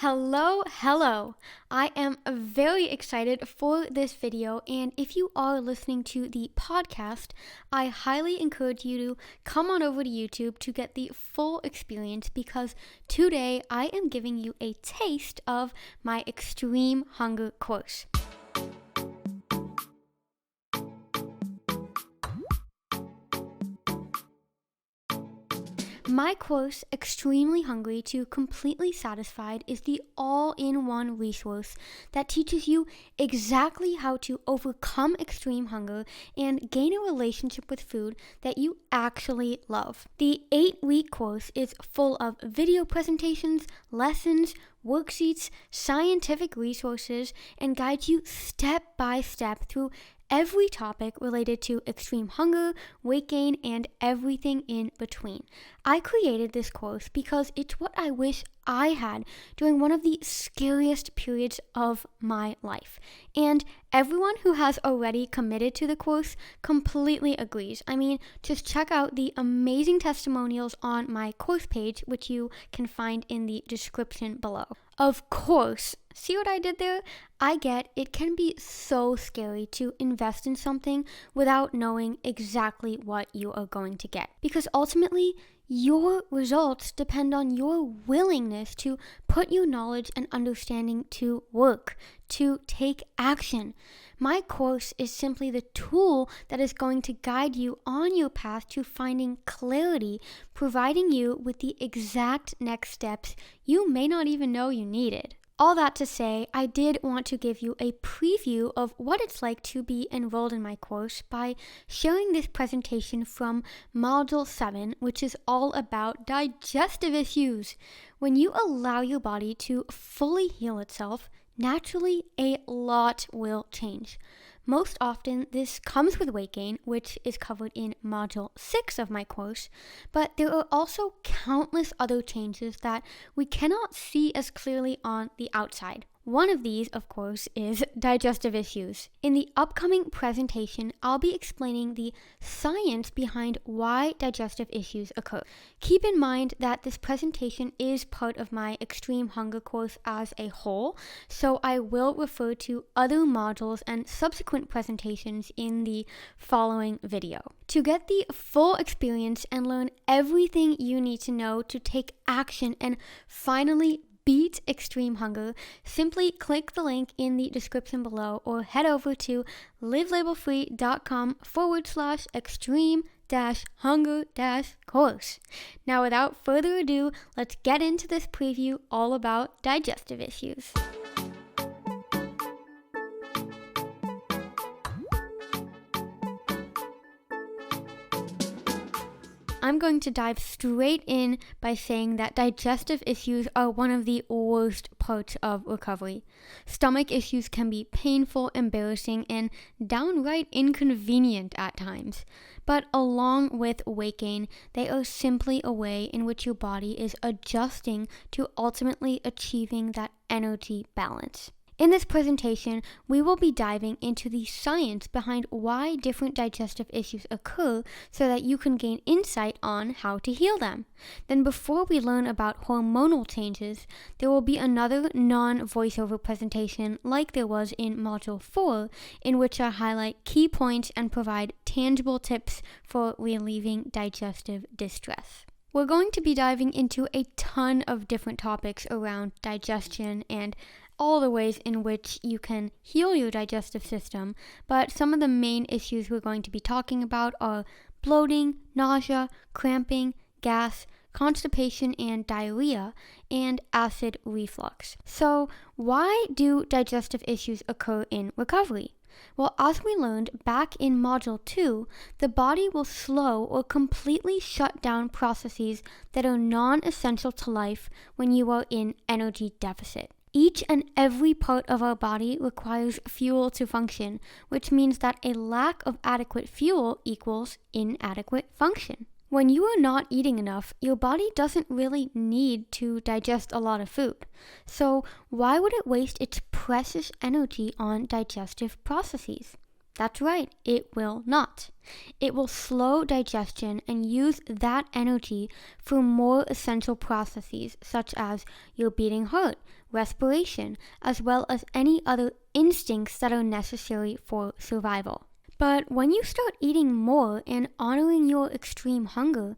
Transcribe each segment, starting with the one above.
Hello. I am very excited for this video, and if you are listening to the podcast, I highly encourage you to come on over to YouTube to get the full experience because today I am giving you a taste of my extreme hunger course. My course, Extremely Hungry to Completely Satisfied, is the all-in-one resource that teaches you exactly how to overcome extreme hunger and gain a relationship with food that you actually love. The 8-week course is full of video presentations, lessons, worksheets, scientific resources, and guides you step by step through every topic related to extreme hunger, weight gain, and everything in between. I created this course because it's what I wish I had during one of the scariest periods of my life. And everyone who has already committed to the course completely agrees. I mean, just check out the amazing testimonials on my course page, which you can find in the description below. Of course, see what I did there? I get it can be so scary to invest in something without knowing exactly what you are going to get. Because ultimately, your results depend on your willingness to put your knowledge and understanding to work, to take action. My course is simply the tool that is going to guide you on your path to finding clarity, providing you with the exact next steps you may not even know you needed. All that to say, I did want to give you a preview of what it's like to be enrolled in my course by sharing this presentation from Module 7, which is all about digestive issues. When you allow your body to fully heal itself, naturally a lot will change. Most often, this comes with weight gain, which is covered in Module 6 of my course, but there are also countless other changes that we cannot see as clearly on the outside. One of these, of course, is digestive issues. In the upcoming presentation, I'll be explaining the science behind why digestive issues occur. Keep in mind that this presentation is part of my extreme hunger course as a whole, so I will refer to other modules and subsequent presentations in the following video. To get the full experience and learn everything you need to know to take action and finally beat extreme hunger, simply click the link in the description below or head over to livelabelfree.com/extreme-hunger-course. Now, without further ado, let's get into this preview all about digestive issues. I'm going to dive straight in by saying that digestive issues are one of the worst parts of recovery. Stomach issues can be painful, embarrassing, and downright inconvenient at times. But along with weight gain, they are simply a way in which your body is adjusting to ultimately achieving that energy balance. In this presentation, we will be diving into the science behind why different digestive issues occur so that you can gain insight on how to heal them. Then before we learn about hormonal changes, there will be another non-voiceover presentation like there was in Module 4, in which I highlight key points and provide tangible tips for relieving digestive distress. We're going to be diving into a ton of different topics around digestion and all the ways in which you can heal your digestive system, but some of the main issues we're going to be talking about are bloating, nausea, cramping, gas, constipation and diarrhea, and acid reflux. So, why do digestive issues occur in recovery? Well, as we learned back in Module 2, the body will slow or completely shut down processes that are non-essential to life when you are in energy deficit. Each and every part of our body requires fuel to function, which means that a lack of adequate fuel equals inadequate function. When you are not eating enough, your body doesn't really need to digest a lot of food. So why would it waste its precious energy on digestive processes? That's right, it will not. It will slow digestion and use that energy for more essential processes such as your beating heart, respiration, as well as any other instincts that are necessary for survival. But when you start eating more and honoring your extreme hunger,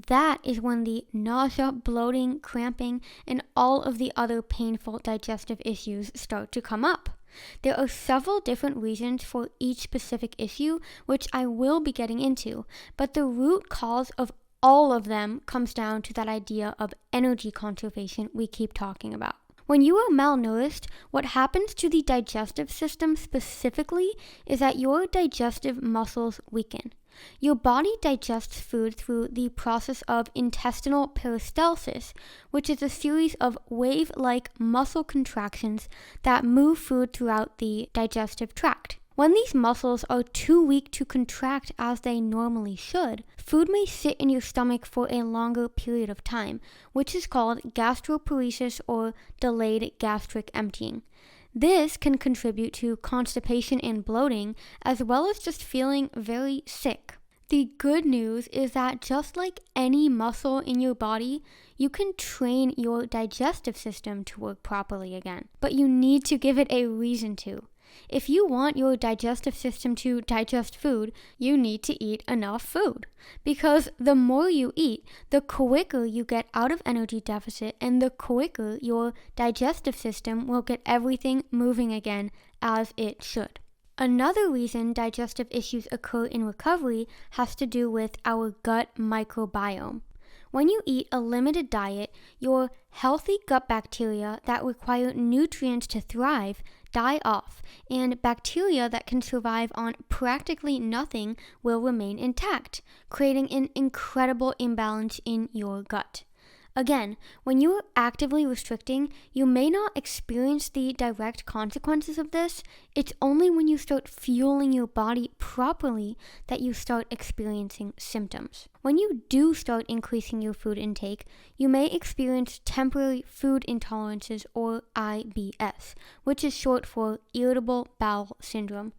that is when the nausea, bloating, cramping, and all of the other painful digestive issues start to come up. There are several different reasons for each specific issue, which I will be getting into, but the root cause of all of them comes down to that idea of energy conservation we keep talking about. When you are malnourished, what happens to the digestive system specifically is that your digestive muscles weaken. Your body digests food through the process of intestinal peristalsis, which is a series of wave-like muscle contractions that move food throughout the digestive tract. When these muscles are too weak to contract as they normally should, food may sit in your stomach for a longer period of time, which is called gastroparesis or delayed gastric emptying. This can contribute to constipation and bloating, as well as just feeling very sick. The good news is that just like any muscle in your body, you can train your digestive system to work properly again, but you need to give it a reason to. If you want your digestive system to digest food, you need to eat enough food. Because the more you eat, the quicker you get out of energy deficit and the quicker your digestive system will get everything moving again as it should. Another reason digestive issues occur in recovery has to do with our gut microbiome. When you eat a limited diet, your healthy gut bacteria that require nutrients to thrive die off, and bacteria that can survive on practically nothing will remain intact, creating an incredible imbalance in your gut. Again, when you are actively restricting, you may not experience the direct consequences of this. It's only when you start fueling your body properly that you start experiencing symptoms. When you do start increasing your food intake, you may experience temporary food intolerances or IBS, which is short for irritable bowel syndrome.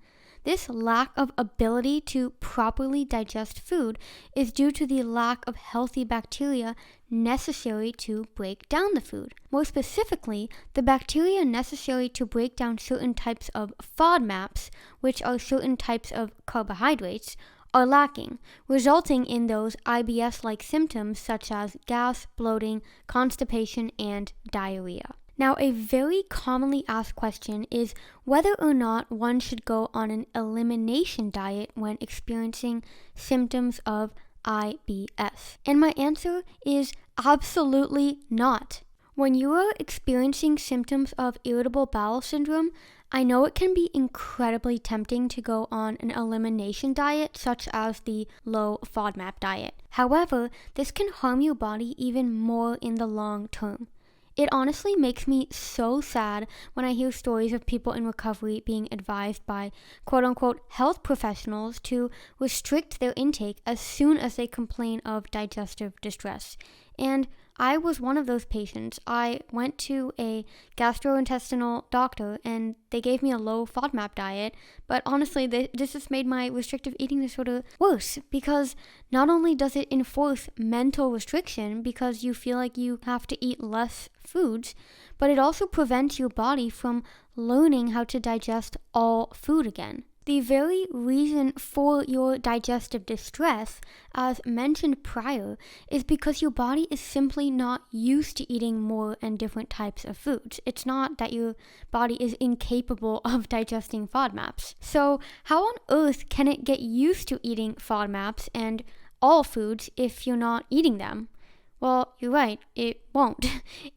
This lack of ability to properly digest food is due to the lack of healthy bacteria necessary to break down the food. More specifically, the bacteria necessary to break down certain types of FODMAPs, which are certain types of carbohydrates, are lacking, resulting in those IBS-like symptoms such as gas, bloating, constipation, and diarrhea. Now, a very commonly asked question is whether or not one should go on an elimination diet when experiencing symptoms of IBS. And my answer is absolutely not. When you are experiencing symptoms of irritable bowel syndrome, I know it can be incredibly tempting to go on an elimination diet such as the low FODMAP diet. However, this can harm your body even more in the long term. It honestly makes me so sad when I hear stories of people in recovery being advised by quote-unquote health professionals to restrict their intake as soon as they complain of digestive distress. And I was one of those patients. I went to a gastrointestinal doctor and they gave me a low FODMAP diet, but honestly, this just made my restrictive eating disorder worse because not only does it enforce mental restriction because you feel like you have to eat less foods, but it also prevents your body from learning how to digest all food again. The very reason for your digestive distress, as mentioned prior, is because your body is simply not used to eating more and different types of foods. It's not that your body is incapable of digesting FODMAPs. So how on earth can it get used to eating FODMAPs and all foods if you're not eating them? Well, you're right, it won't.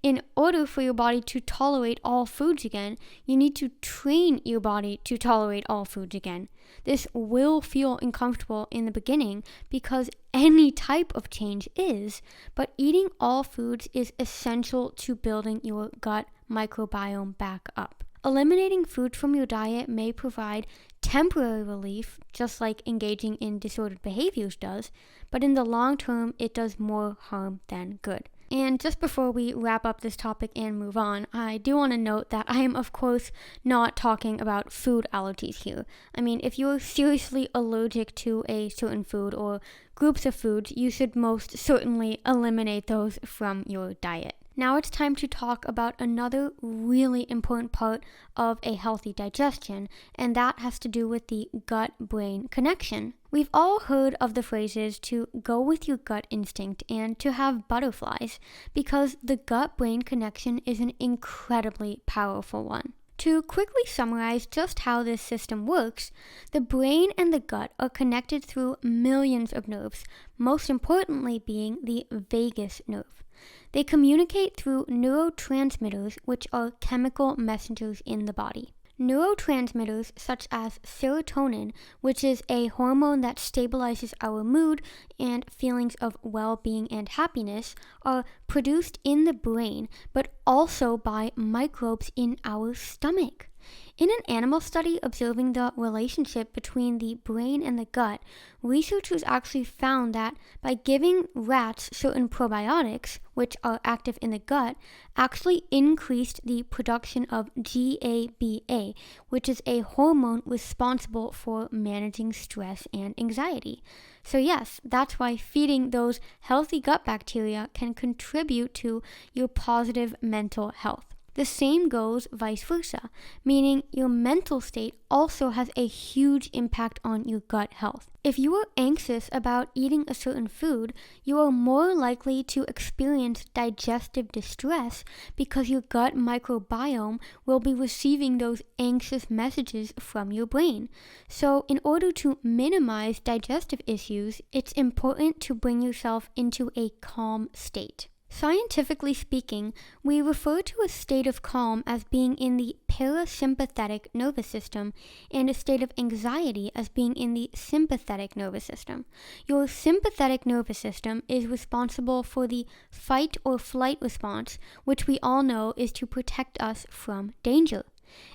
In order for your body to tolerate all foods again, you need to train your body to tolerate all foods again. This will feel uncomfortable in the beginning because any type of change is, but eating all foods is essential to building your gut microbiome back up. Eliminating food from your diet may provide temporary relief, just like engaging in disordered behaviors does, but in the long term, it does more harm than good. And just before we wrap up this topic and move on, I do want to note that I am, of course, not talking about food allergies here. I mean, if you're seriously allergic to a certain food or groups of foods, you should most certainly eliminate those from your diet. Now it's time to talk about another really important part of a healthy digestion, and that has to do with the gut-brain connection. We've all heard of the phrases to go with your gut instinct and to have butterflies, because the gut-brain connection is an incredibly powerful one. To quickly summarize just how this system works, the brain and the gut are connected through millions of nerves, most importantly being the vagus nerve. They communicate through neurotransmitters, which are chemical messengers in the body. Neurotransmitters such as serotonin, which is a hormone that stabilizes our mood and feelings of well-being and happiness, are produced in the brain, but also by microbes in our stomach. In an animal study observing the relationship between the brain and the gut, researchers actually found that by giving rats certain probiotics, which are active in the gut, actually increased the production of GABA, which is a hormone responsible for managing stress and anxiety. So yes, that's why feeding those healthy gut bacteria can contribute to your positive mental health. The same goes vice versa, meaning your mental state also has a huge impact on your gut health. If you are anxious about eating a certain food, you are more likely to experience digestive distress because your gut microbiome will be receiving those anxious messages from your brain. So in order to minimize digestive issues, it's important to bring yourself into a calm state. Scientifically speaking, we refer to a state of calm as being in the parasympathetic nervous system and a state of anxiety as being in the sympathetic nervous system. Your sympathetic nervous system is responsible for the fight or flight response, which we all know is to protect us from danger.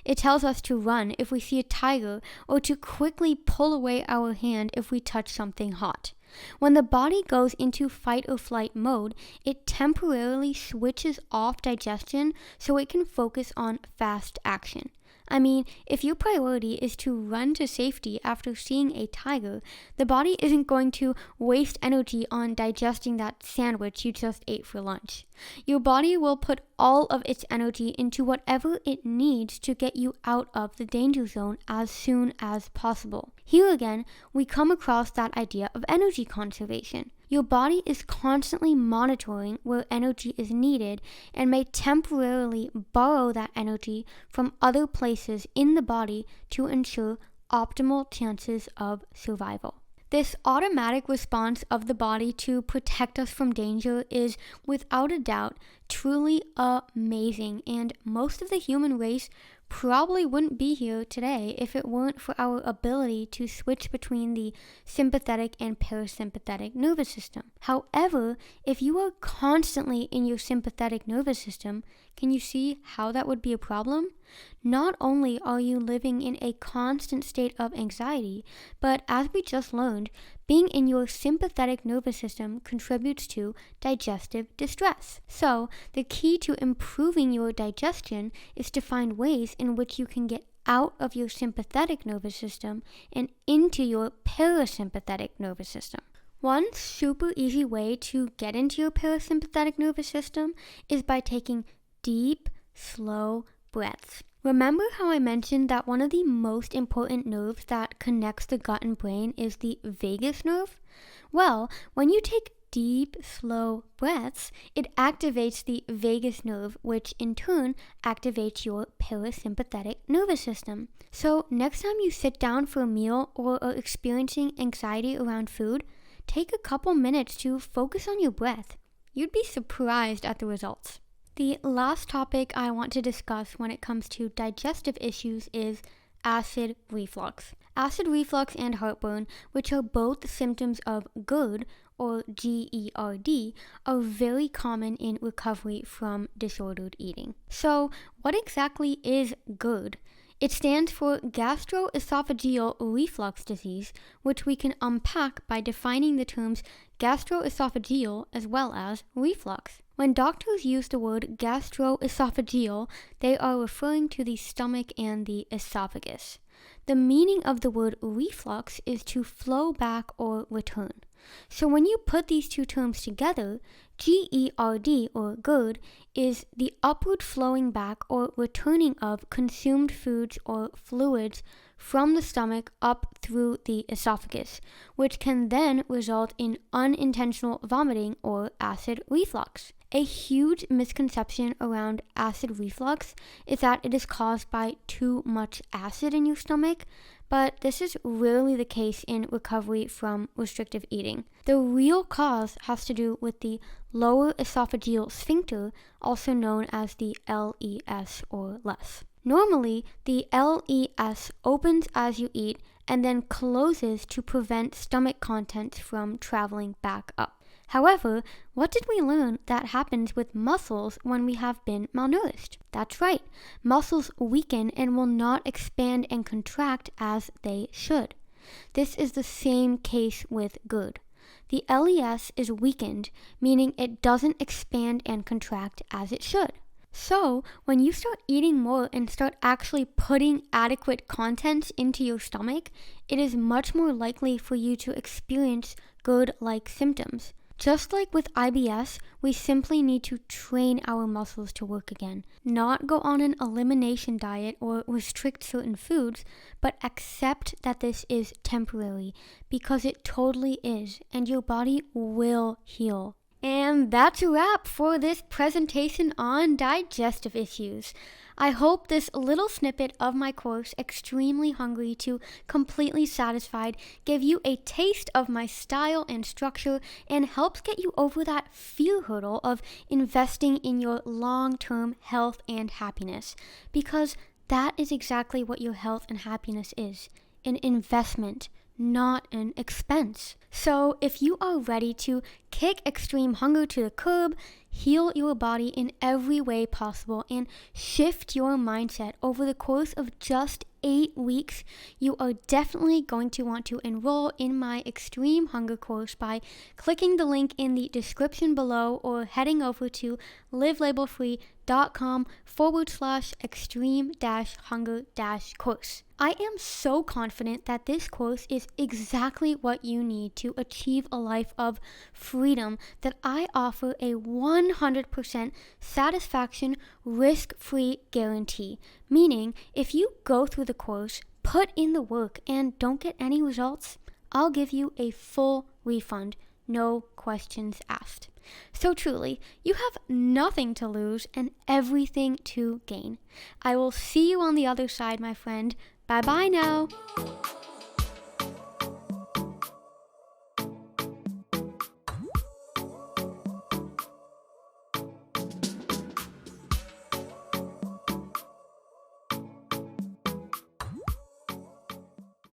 It tells us to run if we see a tiger or to quickly pull away our hand if we touch something hot. When the body goes into fight or flight mode, it temporarily switches off digestion so it can focus on fast action. I mean, if your priority is to run to safety after seeing a tiger, the body isn't going to waste energy on digesting that sandwich you just ate for lunch. Your body will put all of its energy into whatever it needs to get you out of the danger zone as soon as possible. Here again, we come across that idea of energy conservation. Your body is constantly monitoring where energy is needed and may temporarily borrow that energy from other places in the body to ensure optimal chances of survival. This automatic response of the body to protect us from danger is, without a doubt, truly amazing, and most of the human race probably wouldn't be here today if it weren't for our ability to switch between the sympathetic and parasympathetic nervous system. However, if you are constantly in your sympathetic nervous system, can you see how that would be a problem? Not only are you living in a constant state of anxiety, but as we just learned, being in your sympathetic nervous system contributes to digestive distress. So, the key to improving your digestion is to find ways in which you can get out of your sympathetic nervous system and into your parasympathetic nervous system. One super easy way to get into your parasympathetic nervous system is by taking deep, slow breaths. Remember how I mentioned that one of the most important nerves that connects the gut and brain is the vagus nerve? Well, when you take deep, slow breaths, it activates the vagus nerve, which in turn activates your parasympathetic nervous system. So next time you sit down for a meal or are experiencing anxiety around food, take a couple minutes to focus on your breath. You'd be surprised at the results. The last topic I want to discuss when it comes to digestive issues is acid reflux. Acid reflux and heartburn, which are both symptoms of GERD or GERD, are very common in recovery from disordered eating. So, what exactly is GERD? It stands for gastroesophageal reflux disease, which we can unpack by defining the terms gastroesophageal as well as reflux. When doctors use the word gastroesophageal, they are referring to the stomach and the esophagus. The meaning of the word reflux is to flow back or return. So when you put these two terms together, GERD or GERD is the upward flowing back or returning of consumed foods or fluids from the stomach up through the esophagus, which can then result in unintentional vomiting or acid reflux. A huge misconception around acid reflux is that it is caused by too much acid in your stomach, but this is rarely the case in recovery from restrictive eating. The real cause has to do with the lower esophageal sphincter, also known as the LES or less. Normally, the LES opens as you eat and then closes to prevent stomach contents from traveling back up. However, what did we learn that happens with muscles when we have been malnourished? That's right, muscles weaken and will not expand and contract as they should. This is the same case with GERD. The LES is weakened, meaning it doesn't expand and contract as it should. So, when you start eating more and start actually putting adequate contents into your stomach, it is much more likely for you to experience GERD-like symptoms. Just like with IBS, we simply need to train our muscles to work again. Not go on an elimination diet or restrict certain foods, but accept that this is temporary, because it totally is, and your body will heal. And that's a wrap for this presentation on digestive issues. I hope this little snippet of my course, Extremely Hungry to Completely Satisfied, gave you a taste of my style and structure and helps get you over that fear hurdle of investing in your long-term health and happiness. Because that is exactly what your health and happiness is, an investment, not an expense. So if you are ready to kick extreme hunger to the curb, heal your body in every way possible, and shift your mindset over the course of just 8 weeks, you are definitely going to want to enroll in my Extreme Hunger course by clicking the link in the description below or heading over to livelabelfree.com/extreme-hunger-course. I am so confident that this course is exactly what you need to achieve a life of freedom that I offer a 100% satisfaction risk-free guarantee. Meaning, if you go through the course, put in the work, and don't get any results, I'll give you a full refund, no questions asked. So truly, you have nothing to lose and everything to gain. I will see you on the other side, my friend. Bye-bye now.